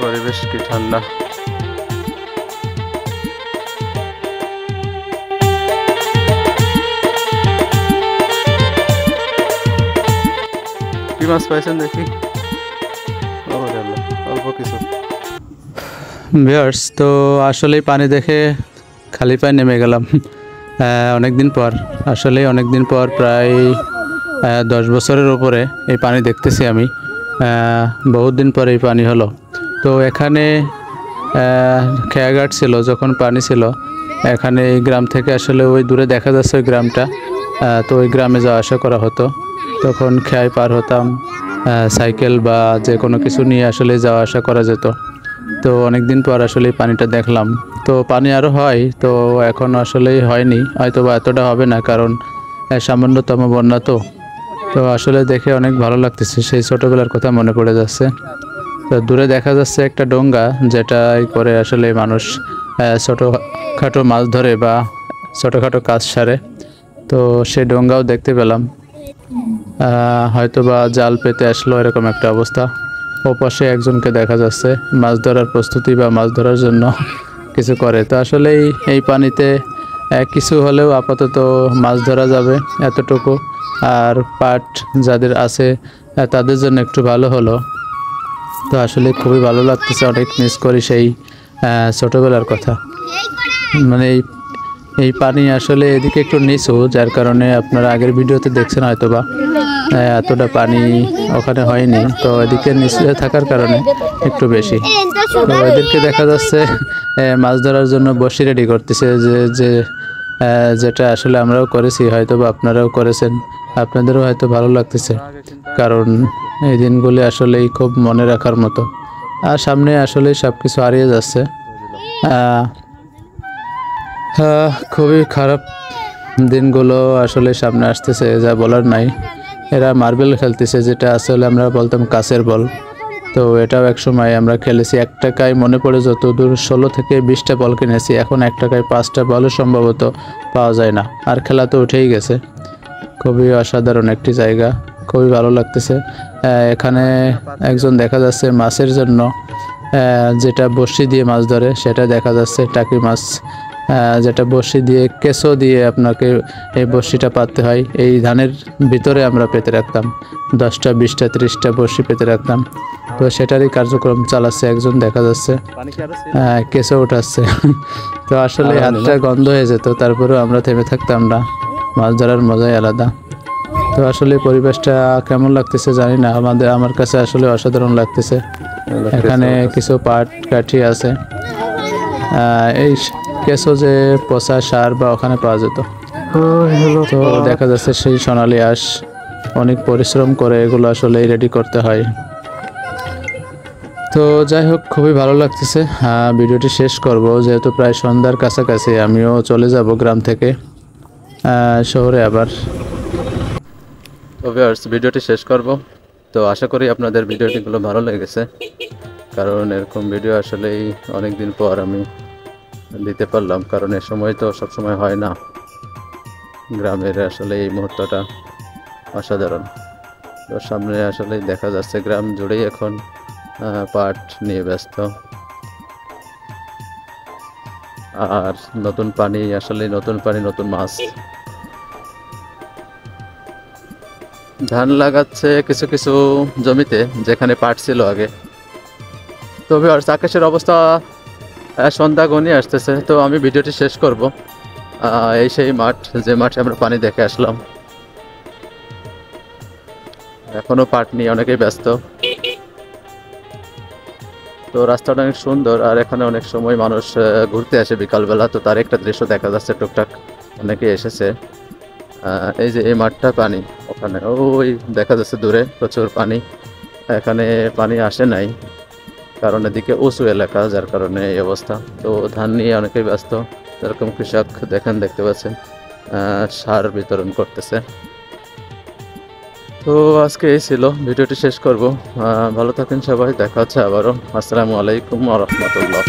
পরিবেশ কি ঠান্ডা। কি মাছ পাইছেন দেখি? অল্প কিছু। ভিউয়ার্স, তো আসলেই পানি দেখে খালি পায়ে নেমে গেলাম অনেকদিন পর, আসলেই অনেকদিন পর, প্রায় 10 বছরের উপরে এই পানি দেখতেছি আমি। বহুত দিন পর এই পানি হলো। তো এখানে খেয়াঘাট ছিল, যখন পানি ছিল এখানে এই গ্রাম থেকে আসলে ওই দূরে দেখা যাচ্ছে ওই গ্রামটা। তো ওই গ্রামে যাওয়া আসা করা হতো, তখন খেয়ায় পার হতাম, সাইকেল বা যে কোনো কিছু নিয়ে আসলে যাওয়া আসা করা যেত। তো অনেক দিন পর আসলে পানিটা দেখলাম। তো পানি আরও হয়, তো এখন আসলেই হয়নি, হয়তো বা এতটা হবে না, কারণ সামান্যতম বন্যা। তো তো আসলে দেখে অনেক ভালো লাগতেছে, সেই ছোটোবেলার কথা মনে পড়ে যাচ্ছে। তো দূরে দেখা যাচ্ছে একটা ডোঙ্গা, যেটাই করে আসলে মানুষ ছোটোখাটো মাছ ধরে বা ছোটোখাটো কাজ সারে। তো সেই ডোঙ্গাও দেখতে পেলাম, হয়তো বা জাল পেতে আসলো, এরকম একটা অবস্থা। ওপাশে একজনকে দেখা যাচ্ছে মাছ ধরার প্রস্তুতি বা মাছ ধরার জন্য কিছু করে। তো আসলেই এই পানিতে কিছু হলেও আপাতত মাছ ধরা যাবে এতটুকু। আর পাট যাদের আছে তাদের জন্য একটু ভালো হলো। তো আসলে খুবই ভালো লাগতেছে, অনেক মিস করি সেই ছোটোবেলার কথা। মানে এই পানি আসলে এদিকে একটু নিচু, যার কারণে আপনারা আগের ভিডিওতে দেখছেন হয়তো বা এতটা পানি ওখানে হয়নি। তো এদিকে নিচু থাকার কারণে একটু বেশি। তো এদেরকে দেখা যাচ্ছে মাছ ধরার জন্য বসি রেডি করতেছে, যেটা আসলে আমরাও করেছি, হয়তো বা আপনারাও করেছেন, আপনাদেরও হয়তো ভালো লাগতেছে, কারণ এই দিনগুলি আসলেই খুব মনে রাখার মতো। আর সামনে আসলে সব কিছু হারিয়ে যাচ্ছে। খুবই খারাপ দিনগুলো আসলে সামনে আসতেছে, যা বলার নাই। এরা মার্বেল খেলতেছে, যেটা আসলে আমরা বলতাম কাচের বল। তো এটাও এক সময় আমরা খেলেছি। 1 টাকায় মনে পড়ে যতদূর 16 থেকে 20টা বল কিনেছি। এখন 1 টাকায় 5টা বলও সম্ভবত পাওয়া যায় না। আর খেলা তো উঠেই গেছে। খুবই অসাধারণ একটি জায়গা, খুবই ভালো লাগতেছে। এখানে একজন দেখা যাচ্ছে মাছের জন্য যেটা বড়শি দিয়ে মাছ ধরে, সেটা দেখা যাচ্ছে টাকি মাছ, যেটা বড়শি দিয়ে কেঁচো দিয়ে আপনাকে এই বড়শিটা পাততে হয়। এই ধানের ভিতরে আমরা পেতে রাখতাম 10টা 20টা 30টা বড়শি পেতে রাখতাম। তো সেটারই কার্যক্রম চালাচ্ছে একজন দেখা যাচ্ছে, কেঁচো উঠাচ্ছে। তো আসলে হাতটা গন্ধ হয়ে যেত, তারপরেও আমরা থেমে থাকতাম না, মাছ ধরার মজাই আলাদা। তো আসলে পরিবেশটা কেমন লাগতেছে জানি না, আমার কাছে আসলে অসাধারণ লাগতেছে। এখানে কিছু পাট কাঠি আছে, এই কেঁচো যে পচা সার বা ওখানে পাওয়া যেত। তো দেখা যাচ্ছে সেই সোনালি আঁশ, অনেক পরিশ্রম করে এগুলো আসলে রেডি করতে হয়। তো যাই হোক, খুবই ভালো লাগতেছে। ভিডিওটি শেষ করব, যেহেতু প্রায় সন্ধ্যার কাছাকাছি। আমিও চলে যাব গ্রাম থেকে শহরে আবার। তো ভিউয়ার্স, ভিডিওটি শেষ করব। তো আশা করি আপনাদের ভিডিওটিগুলো ভালো লেগেছে, কারণ এরকম ভিডিও আসলেই অনেক দিন পর আমি দিতে পারলাম, কারণ এ সময় তো সবসময় হয় না। গ্রামের আসলে এই মুহূর্তটা অসাধারণ। তো সামনে আসলে দেখা যাচ্ছে গ্রাম জুড়েই এখন পাট নিয়ে ব্যস্ত। আর নতুন পানি, আসলে নতুন পানি নতুন মাছ। ধান লাগাচ্ছে কিছু কিছু জমিতে, যেখানে পাট ছিল আগে। তো ভিউয়ার্স, আকাশের অবস্থা সন্ধ্যা ঘনিয়ে আসতেছে। তো আমি ভিডিওটি শেষ করব। এই সেই মাঠ, যে মাঠে আমরা পানি দেখে আসলাম। এখনো পাট নিয়ে অনেকেই ব্যস্ত। তো রাস্তাটা অনেক সুন্দর, আর এখানে অনেক সময় মানুষ ঘুরতে আসে বিকালবেলা। তো তার একটা দৃশ্য দেখা যাচ্ছে, টুকটাক অনেকে এসেছে। এই যে এই মাঠটা পানি, ওখানে ওই দেখা যাচ্ছে দূরে প্রচুর পানি। এখানে পানি আসে নাই, কারণ এদিকে উঁচু এলাকা, যার কারণে এই অবস্থা। তো ধান নিয়ে অনেকেই ব্যস্ত, যেরকম কৃষক দেখতে পাচ্ছেন সার বিতরণ করতেছে। তো আজকে এই ছিল, ভিডিওটি শেষ করব। ভালো থাকেন সবাই, দেখা হচ্ছে আবারও। আসসালামু আলাইকুম ওয়া রাহমাতুল্লাহ।